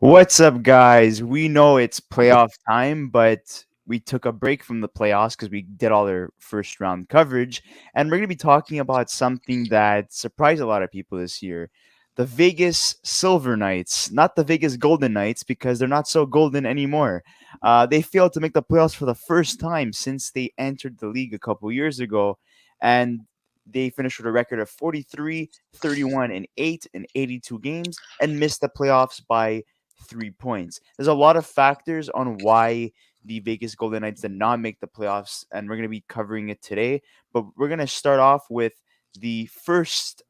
What's up, guys? We know it's playoff time, but we took a break from the playoffs because we did all their first round coverage. And we're going to be talking about something that surprised a lot of people this year, the Vegas Silver Knights, not the Vegas Golden Knights, because they're not so golden anymore. They failed to make the playoffs for the first time since they entered the league a couple years ago. And they finished with a record of 43, 31, and 8 in 82 games and missed the playoffs by 3 points. There's a lot of factors on why the Vegas Golden Knights did not make the playoffs, and we're going to be covering it today. But we're going to start off with the first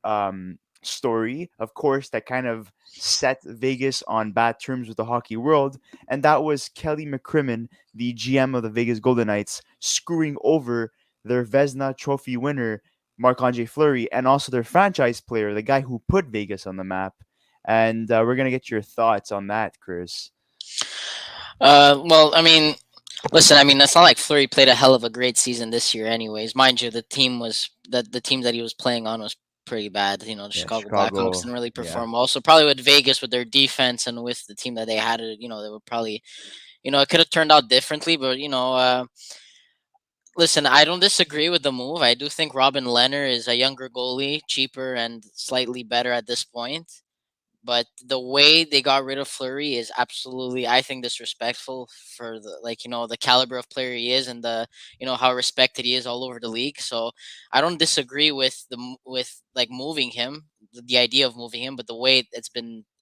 story, of course, that kind of set Vegas on bad terms with the hockey world, and that was Kelly McCrimmon, the GM of the Vegas Golden Knights, screwing over their Vezina Trophy winner, Marc-Andre Fleury, and also their franchise player, the guy who put Vegas on the map. And we're gonna get your thoughts on that, Chris. Well, I mean, listen, I mean, that's not like Fleury played a hell of a great season this year, anyways. Mind you, the team that he was playing on was pretty bad. The Yeah, Chicago Blackhawks Chicago. didn't really Yeah, perform well. So probably with Vegas, with their defense and with the team that they had, they would probably, it could have turned out differently. But listen, I don't disagree with the move. I do think Robin Leonard is a younger goalie, cheaper and slightly better at this point. But the way they got rid of Fleury is absolutely, I think, disrespectful for the caliber of player he is and how respected he is all over the league. So I don't disagree with with like moving him, the idea of moving him, but the way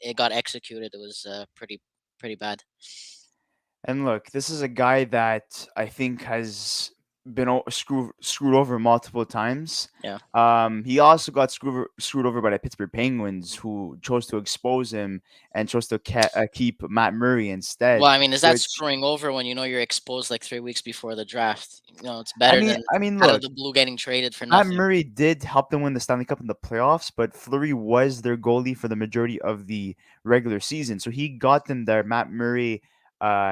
it got executed, it was pretty bad. and look, this is a guy that I think has been screwed over multiple times. Yeah. He also got screwed over by the Pittsburgh Penguins, who chose to expose him and chose to keep Matt Murray Well, instead. I mean, is that Which screwing over when you're exposed like 3 weeks before the draft? It's I better mean, than I mean, out of look, the blue getting traded for Matt nothing. Murray did help them win the Stanley Cup in the playoffs, but Fleury was their goalie for the majority of the regular season. So he got them there. Matt Murray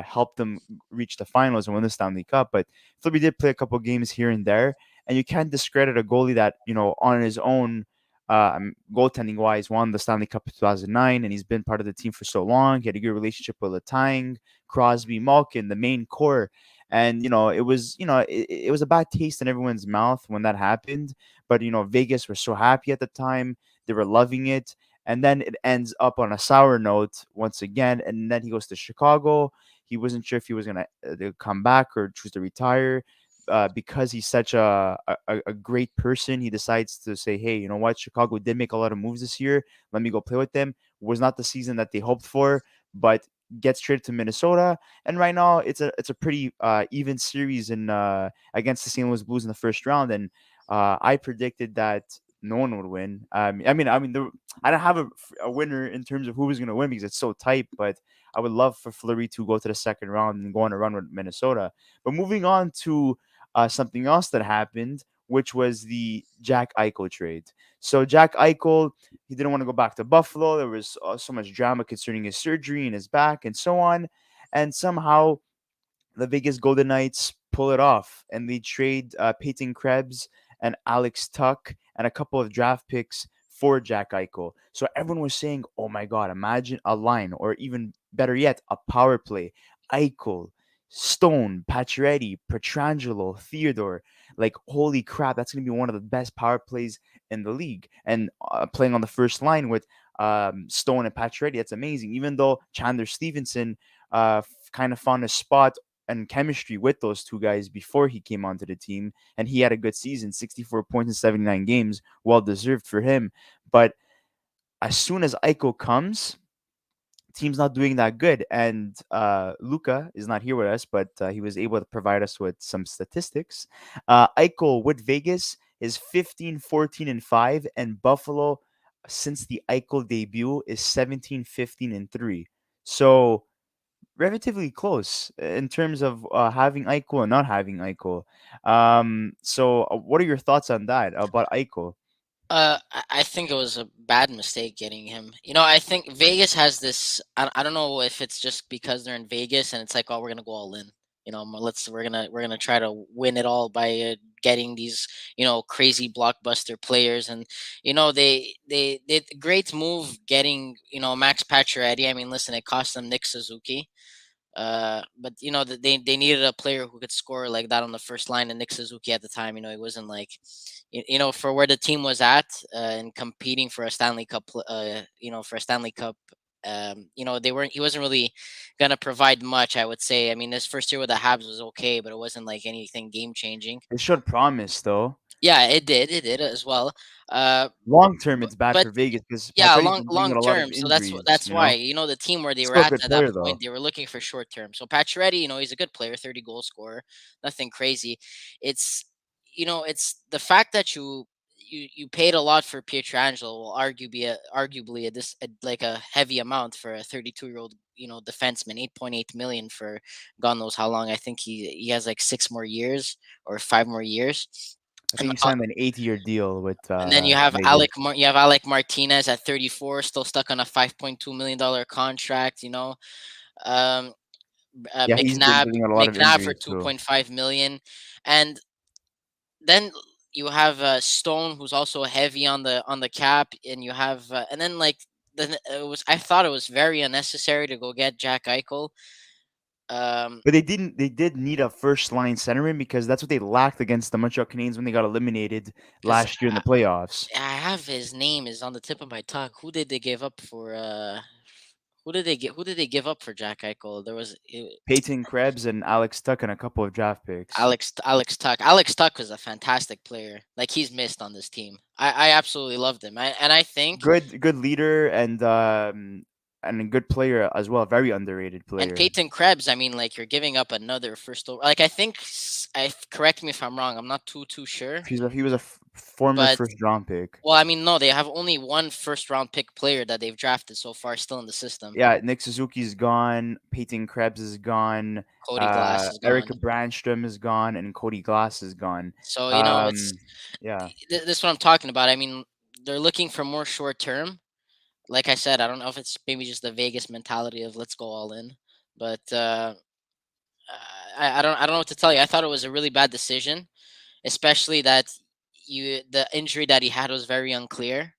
helped them reach the finals and win the Stanley Cup. But Fleury did play a couple games here and there, and you can't discredit a goalie that on his own, goaltending wise, won the Stanley Cup in 2009, and he's been part of the team for so long. He had a good relationship with Letang, Crosby, Malkin, the main core. And it was a bad taste in everyone's mouth when that happened. But Vegas were so happy at the time; they were loving it. And then it ends up on a sour note once again. And then he goes to Chicago. He wasn't sure if he was gonna come back or choose to retire. Because he's such a great person, he decides to say, "Hey, you know what? Chicago did make a lot of moves this year. Let me go play with them." Was not the season that they hoped for, but gets traded to Minnesota, and right now it's a pretty even series in against the St. Louis Blues in the first round, and I predicted that no one would win. I don't have a winner in terms of who was going to win because it's so tight, but I would love for Fleury to go to the second round and go on a run with Minnesota. But moving on to something else that happened, which was the Jack Eichel trade. So Jack Eichel, he didn't want to go back to Buffalo. There was so much drama concerning his surgery and his back and so on. And somehow the Vegas Golden Knights pull it off and they trade Peyton Krebs and Alex Tuck and a couple of draft picks for Jack Eichel. So everyone was saying, oh my God, imagine a line, or even better yet, a power play. Eichel, Stone, Pacioretty, Petrangelo, Theodore. Like, holy crap, that's going to be one of the best power plays in the league. And playing on the first line with Stone and Pacioretty, that's amazing. Even though Chandler Stevenson kind of found a spot and chemistry with those two guys before he came onto the team, and he had a good season, 64 points in 79 games, well deserved for him. But as soon as Eichel comes, team's not doing that good. And Luca is not here with us, but he was able to provide us with some statistics. Eichel with Vegas is 15, 14, and 5, and Buffalo, since the Eichel debut, is 17, 15, and 3. So relatively close in terms of having Eichel and not having Eichel. So what are your thoughts on that about Eichel? I think it was a bad mistake getting him. I think Vegas has this. I don't know if it's just because they're in Vegas and it's like, oh, we're gonna go all in. We're gonna try to win it all by getting these crazy blockbuster players, and they did a great move getting Max Pacioretty. I mean, listen, it cost them Nick Suzuki. But they needed a player who could score like that on the first line, and Nick Suzuki at the time, he wasn't like, for where the team was at, and competing for a Stanley Cup, for a Stanley Cup. He wasn't really gonna provide much, I would say. I mean, his first year with the Habs was okay, but it wasn't like anything game changing. It showed promise though. Yeah, it did as well. Uh, Long term, it's bad but for Vegas because yeah, Pacioretty's long been dealing long with a lot of term. So that's injuries. that's why the team where they He's were still a good at that player point, though. they were looking for short term. So Pacioretty, he's a good player, 30 goal scorer, nothing crazy. It's it's the fact that you paid a lot for Pietrangelo will arguably like a heavy amount for a 32-year-old defenseman, 8.8 million for God knows how long. I think he has like 6 more years or 5 more years. I And think he signed an 8-year deal with then Vegas. You have Alec Martinez at 34, still stuck on a $5.2 million contract. Um, Yeah, he's been dealing with a lot of McNabb for injuries two too. point five million, and then you have Stone, who's also heavy on the cap, and you have and then like then it was I thought it was very unnecessary to go get Jack Eichel. Um, But they didn't. They did need a first line centerman because that's what they lacked against the Montreal Canadiens when they got eliminated because last year in the playoffs. I have his name is on the tip of my tongue. Who did they give up for? Who did they give up for Jack Eichel? There was Peyton Krebs and Alex Tuck and a couple of draft picks. Alex Tuck. Alex Tuck was a fantastic player. Like, he's missed on this team. I absolutely loved him. And I think Good leader and a good player as well. Very underrated and player. Peyton Krebs. I mean, like, you're giving up another like, I think I correct me if I'm wrong. I'm not too sure, He was a former but first round pick. well, I mean, no, they have only one first round pick player that they've drafted so far still in the system. Yeah, Nick Suzuki's gone. Peyton Krebs is gone. Cody Glass is Eric gone. Brandstrom is gone, and Cody Glass is gone. So it's Yeah, this is what I'm talking about. I mean, they're looking for more short term. Like I said, I don't know if it's maybe just the Vegas mentality of let's go all in, but I don't know what to tell you. I thought it was a really bad decision, especially that the injury that he had was very unclear.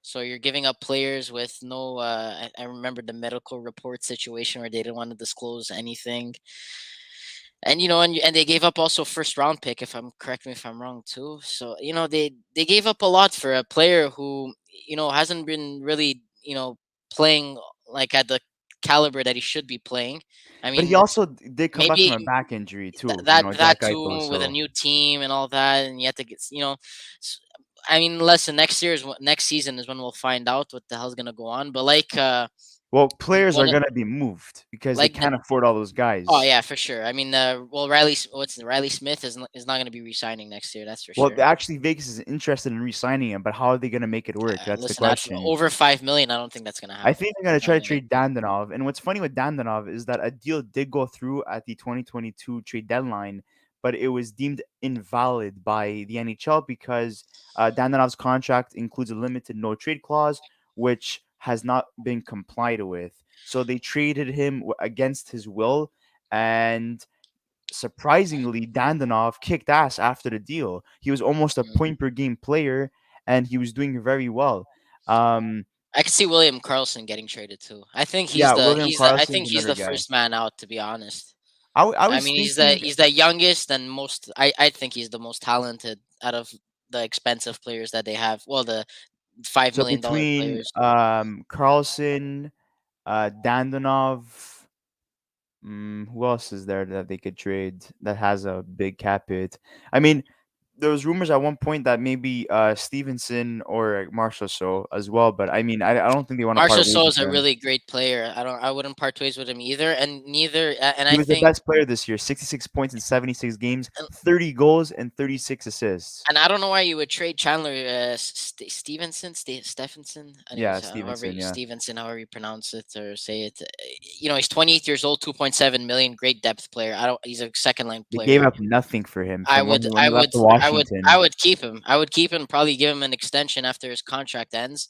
So you're giving up players with no. I remember the medical report situation where they didn't want to disclose anything, and and they gave up also first round pick, if I'm correct me if I'm wrong too. So they gave up a lot for a player who hasn't been really playing like at the caliber that he should be playing. I but he mean, also did come back from maybe a back injury too. that Jack Eichel. too, with a So, new team and all that, and you have to get s- I mean, listen, next season is when we'll find out what the hell's gonna go on. But well, players one are gonna be moved because they like can't afford all those oh guys. yeah, for sure. I mean, well, Riley Smith is not going to be resigning next year. That's for Well, sure. actually, Vegas is interested in re-signing him, but how are they gonna make it work? That's the Listen, that's question. over 5 million. I don't think that's going to I happen. think they're gonna He's not try to going to make trade that. Dandanov. And what's funny with Dandanov is that a deal did go through at the 2022 trade deadline, but it was deemed invalid by the NHL because Dandanov's contract includes a limited no trade clause, which has not been complied with. So they traded him against his will, and surprisingly, Dandanov kicked ass after the deal. He was almost a Mm. point per game player, and he was doing very well. Um, I can see William Carlson getting traded too. I think yeah, William I Karlsson's think he's another the guy. first man out, to be honest. I I was mean, thinking he's the youngest and most. I think he's the most talented out of the expensive players that they have. Well, the five so million dollar between players. Carlson, Dandanov, who else is there that they could trade that has a big cap hit? I mean, there was rumors at one point that maybe Stevenson or Marshall so as well, but I mean, I don't think they want to Marshall part ways So with is a him. really great player. I wouldn't part ways with him either, and neither. And He I was the think best player this year, 66 points in 76 games, 30 goals and 36 assists. And I don't know why you would trade Chandler Stevenson, Stephenson, Yeah, anyways, Stevenson, yeah. Stevenson, however you pronounce it or say it. He's 28 years old, 2.7 million, great depth player. I don't. He's a second line They gave player. up nothing for him from when I he left would, to Washington. I would keep him. I would keep him. Probably give him an extension after his contract ends.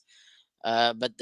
But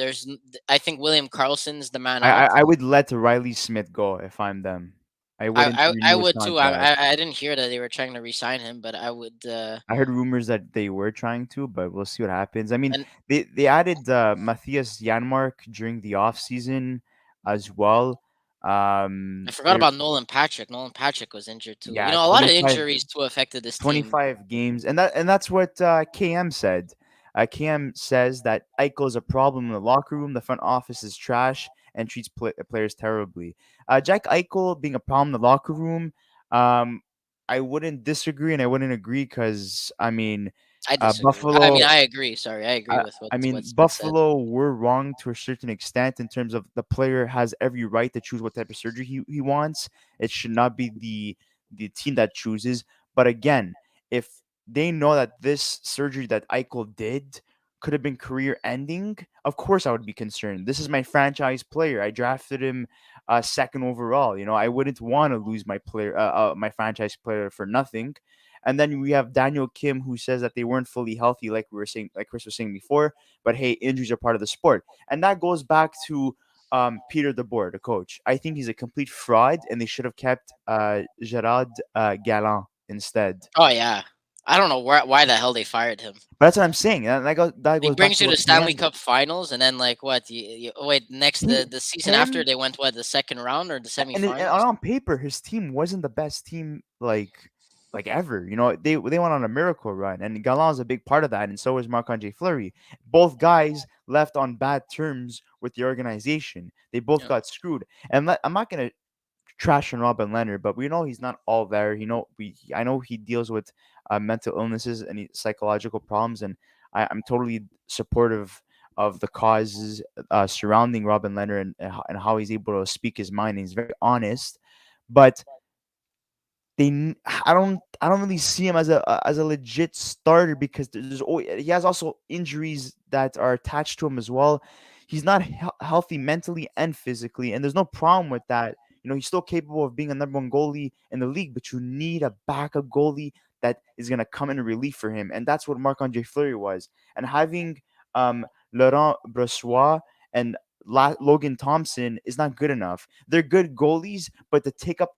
I think William Carlson's the man out. I would let Riley Smith go if I'm them. I wouldn't I renew his would too. contract. I didn't hear that they were trying to re-sign him, but I would. I heard rumors that they were trying to, but we'll see what happens. I mean, And they added Matthias Janmark during the offseason as well. I forgot It, about Nolan Patrick. Nolan Patrick was injured too. You yeah, know, a lot of injuries too affected this team. 25 games, and that's what KM said. KM says that Eichel is a problem in the locker room. The front office is trash and treats players terribly. Jack Eichel being a problem in the locker room, um, I wouldn't disagree and I wouldn't agree because I mean, I disagree. I mean, Buffalo. I agree. Sorry, I agree with I mean, what's been said. Buffalo were wrong to a certain extent in terms of the player has every right to choose what type of surgery he wants. It should not be the team that chooses. But again, if they know that this surgery that Eichel did could have been career ending, of course I would be concerned. This is my franchise player. I drafted him second overall. You know, I wouldn't want to lose my player, my franchise player for nothing. And then we have Daniel Kim who says that they weren't fully healthy, like we were saying, like Chris was saying before. But hey, injuries are part of the sport, and that goes back to Peter DeBoer, the coach. I think he's a complete fraud, and they should have kept Gerard Gallant instead. Oh yeah, I don't know why the hell they fired him. But that's what I'm saying. And that He goes back brings to you to what Stanley KM. Cup Finals, and then like what? Oh, wait, next He, the season after him they went what, the second round or the and semifinals? on paper, his team wasn't the best team like ever. You know, they went on a miracle run, and Gallant is a big part of that, and so was Marc-Andre Fleury. Both guys left on bad terms with the organization. They both Yeah. got screwed. And I'm not gonna trash on Robin Leonard, but we know he's not all there. I know he deals with mental illnesses and psychological problems, and I'm totally supportive of the causes surrounding Robin Leonard and how he's able to speak his mind. And he's very honest, but I don't really see him as a legit starter because there's always, he has also injuries that are attached to him as well. He's not healthy mentally and physically, and there's no problem with that. You know, he's still capable of being a number one goalie in the league, but you need a backup goalie that is gonna come in relief for him, and that's what Marc Andre Fleury was. And having Laurent Brossois and Logan Thompson is not good enough. They're good goalies, but to take up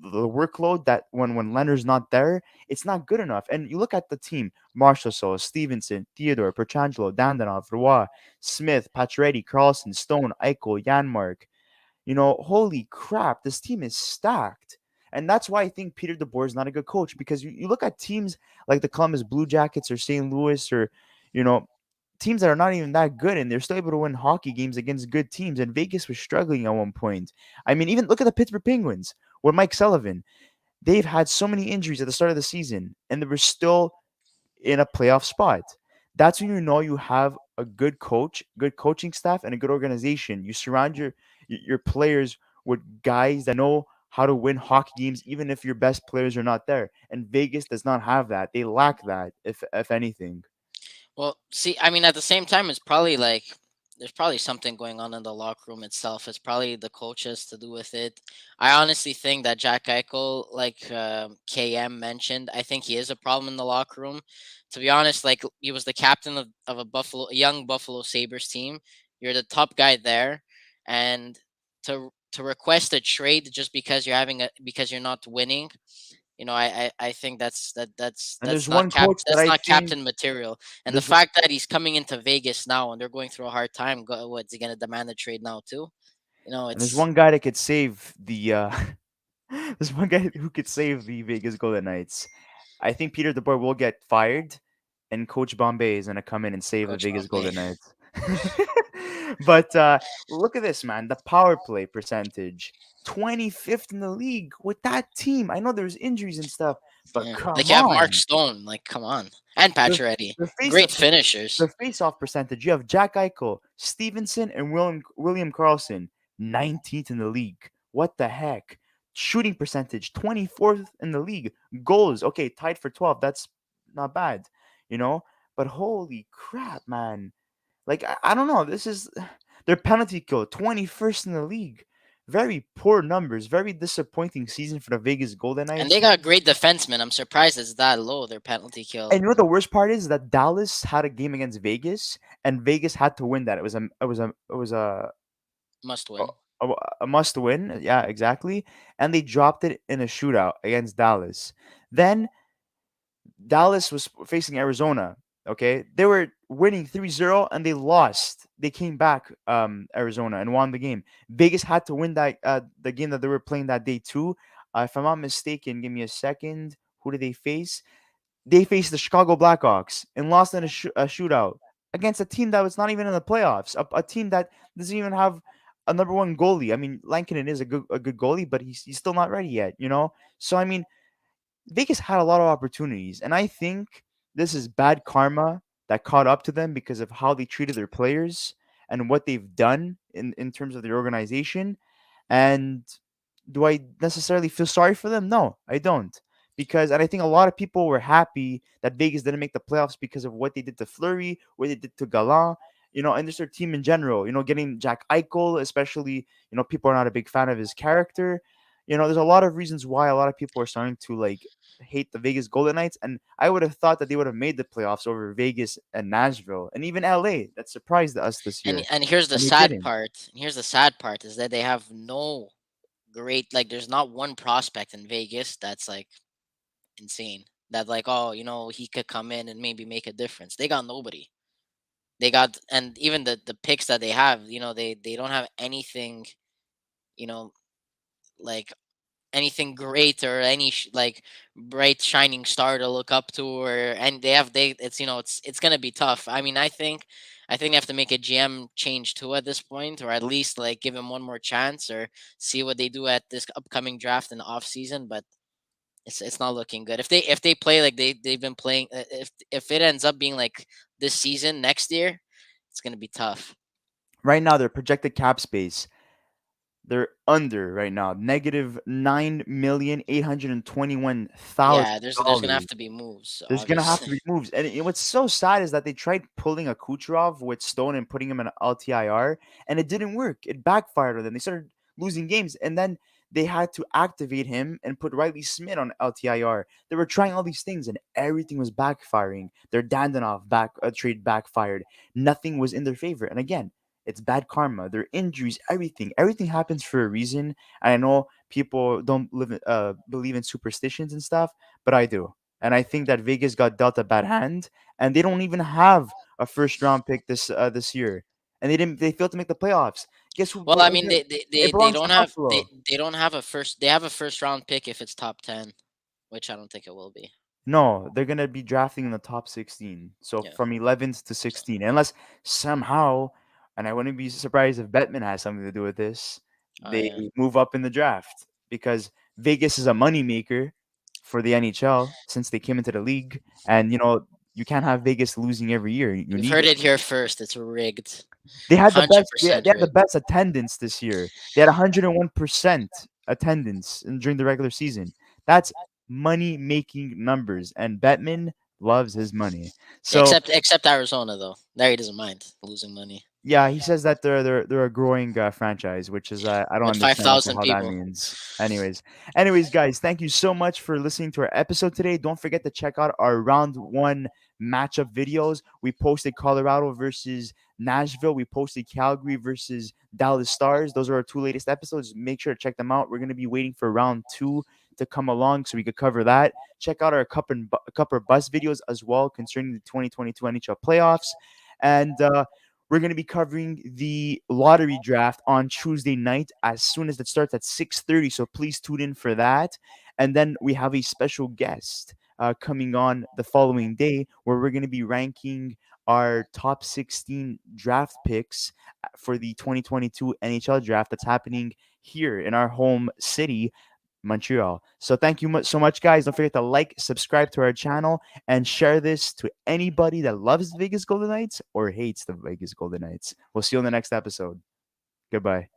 the workload that when Leonard's not there, it's not good enough. And you look at the team: Marchessault, Stevenson, Theodore, Petrangelo, Dandanov, Roy, Smith, Pacioretty, Carlson, Stone, Eichel, Janmark. You know, holy crap, this team is stacked. And that's why I think Peter DeBoer is not a good coach because you look at teams like the Columbus Blue Jackets or St. Louis or, you know, teams that are not even that good and they're still able to win hockey games against good teams. And Vegas was struggling at one point. I mean, even look at the Pittsburgh Penguins with Mike Sullivan. They've had so many injuries at the start of the season and they were still in a playoff spot. That's when you know you have a good coach, good coaching staff, and a good organization. You surround your players with guys that know how to win hockey games, even if your best players are not there. And Vegas does not have that. They lack that, if anything. Well, see, I mean, at the same time, it's probably like there's probably something going on in the locker room itself. It's probably the coaches to do with it. I honestly think that Jack Eichel, like KM mentioned, I think he is a problem in the locker room. To be honest, like he was the captain of a young Buffalo Sabres team. You're the top guy there, and to request a trade just because because you're not winning, I think And there's one coach that that's I not think captain material. And the there's fact that he's coming into Vegas now and they're going through a hard time, what's he gonna demand a trade now too? and there's It's one guy that could save the there's one guy who could save the Vegas Golden Knights. I think Peter DeBoer will get fired, and Coach Bombay is gonna come in and save the Coach Vegas Bombay. Golden Knights. But look at this, man. The power play percentage, 25th in the league with that team. I know there's injuries and stuff, but Yeah, like come you have Mark on. Stone. Like, come on, and The Pacioretty, the face great of finishers. the face-off percentage, you have Jack Eichel, Stevenson, and William Carlson, 19th in the league. What the heck? Shooting percentage, 24th in the league. Goals, okay, tied for 12. That's not bad, you know. But holy crap, man! Like I don't know. This is their penalty kill, 21st in the league. Very poor numbers. Very disappointing season for the Vegas Golden And they Knights. got great defensemen. I'm surprised it's that low, their penalty And kill. you know what the worst part is that Dallas had a game against Vegas, and Vegas had to win that. It was a Must a, win. a must win. Yeah, exactly. And they dropped it in a shootout against Dallas. Then Dallas was facing Arizona. Okay, they were winning 3-0 and they lost. They came back, Arizona, and won the game. Vegas had to win that the game that they were playing that day too. If I'm not mistaken, give me a second. Who did they face? They faced the Chicago Blackhawks and lost in a shootout against a team that was not even in the playoffs. A team that doesn't even have a number one goalie. I mean, Lankinen is a good goalie, but he's still not ready yet. So I mean, Vegas had a lot of opportunities, and I think this is bad karma that caught up to them because of how they treated their players and what they've done in terms of their organization. And do I necessarily feel sorry for them? No, I don't. And I think a lot of people were happy that Vegas didn't make the playoffs because of what they did to Fleury, what they did to Gallant, and just their team in general. Getting Jack Eichel, especially, people are not a big fan of his character. There's a lot of reasons why a lot of people are starting to like hate the Vegas Golden Knights, and I would have thought that they would have made the playoffs over Vegas and Nashville and even LA. That surprised us this And year, and here's the and they sad didn't. part. And here's the sad part is that they have no great, like, there's not one prospect in Vegas that's like insane. That, like, oh, he could come in and maybe make a difference. They got nobody. They got, and even the picks that they have, they don't have anything, you know, like anything great or any like bright shining star to look up to, or and they it's it's gonna be tough. I mean, I think they have to make a GM change too at this point, or at least like give him one more chance, or see what they do at this upcoming draft in the off season. But it's not looking good. If they play like they've been playing, if it ends up being like this season next year, it's gonna be tough. Right now, their projected cap space, they're under right now, negative Yeah, there's gonna have $9,821,000. to be moves, There's gonna have obviously. to be moves, and what's so sad is that they tried pulling a Kucherov with Stone and putting him in an LTIR, and it didn't work. It backfired on them. They started losing games, and then they had to activate him and put Riley Smith on LTIR. They were trying all these things, and everything was backfiring. Their Dandanov trade backfired. Nothing was in their favor, and again, it's bad karma. Their injuries, everything happens for a reason. And I know people don't believe in superstitions and stuff, but I do. And I think that Vegas got dealt a bad hand, and they don't even have a first round pick this year, and they failed to make the playoffs. Guess who? Well, I mean, It they belongs to don't have Buffalo. they don't have a first. They have a first round pick if it's top 10, which I don't think it will be. No, they're gonna be drafting in the top 16. So Yeah. from 11th to 16, unless somehow, and I wouldn't be surprised if Bettman has something to do with this, Oh they yeah. move up in the draft because Vegas is a moneymaker for the NHL since they came into the league, and you can't have Vegas losing every year. You You've need heard it here first. It's rigged. They had the Hundred best. They, percent they had the rigged. best attendance this year. They had 101% attendance during the regular season. That's money making numbers, and Bettman loves his money. So Except Arizona though. There he doesn't mind losing money yeah, he says that they're a growing franchise, which is I don't with five understand what the thousand hell that people. means. Anyways, guys, thank you so much for listening to our episode today. Don't forget to check out our round one matchup videos. We posted Colorado versus Nashville. We posted Calgary versus Dallas Stars. Those are our two latest episodes. Make sure to check them out. We're gonna be waiting for round two to come along so we could cover that. Check out our cup or bus videos as well concerning the 2022 NHL playoffs. And we're going to be covering the lottery draft on Tuesday night as soon as it starts at 6:30. So please tune in for that. And then we have a special guest coming on the following day where we're going to be ranking our top 16 draft picks for the 2022 NHL draft that's happening here in our home city, Montreal. So thank you so much, guys. Don't forget to like, subscribe to our channel, and share this to anybody that loves the Vegas Golden Knights or hates the Vegas Golden Knights. We'll see you on the next episode. Goodbye.